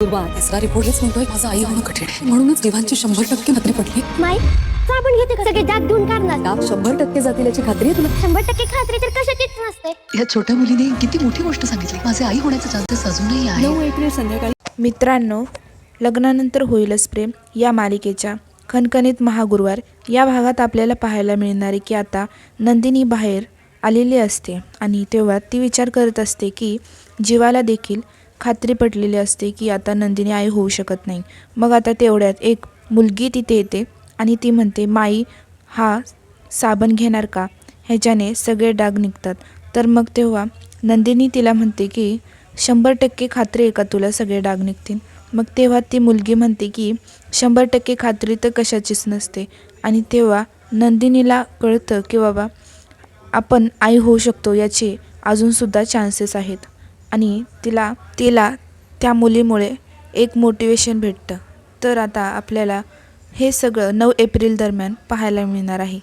दुर्वा तिसरा रिपोर्टच म्हणतोय माझं आई होणं कठीण आहे. म्हणूनच जीवांची 100% खात्री पडली. माई साबण घेते का सगळे डाग धुवून काढणार? डाग 100% जातील याची खात्री आहे तुला? 100% खात्री तर कशाचीच नसते. या छोट्या मुलीने किती मोठी गोष्ट सांगितली. माझे आई होण्याचे चान्सेस अजूनही आहे. 9 एप्रिल संध्याकाळी. मित्रांनो, लग्नानंतर होईलच प्रेम या मालिकेच्या खणखणीत महागुरुवार या भागात आपल्याला पाहायला मिळणार आहे की आता नंदिनी बाहेर आलेली असते आणि तेव्हा ती विचार करत असते की जीवाला देखील खात्री पटलेली असते की आता नंदिनी आई होऊ शकत नाही. मग आता तेवढ्यात एक मुलगी तिथे येते आणि ती म्हणते, माई हा साबण घेणार का? ह्याच्याने सगळे डाग निघतात. तर मग तेव्हा नंदिनी तिला म्हणते की 100% खात्री आहे का तुला सगळे डाग निघतील? मग तेव्हा ती मुलगी म्हणते की 100% खात्री तर कशाचीच नसते. आणि तेव्हा नंदिनीला कळतं की बाबा आपण आई होऊ शकतो याचे अजूनसुद्धा चान्सेस आहेत. आणि तिला त्या मुलीमुळे एक मोटिवेशन भेटतं. तर आता आपल्याला हे सगळं 9 एप्रिल दरम्यान पाहायला मिळणार आहे.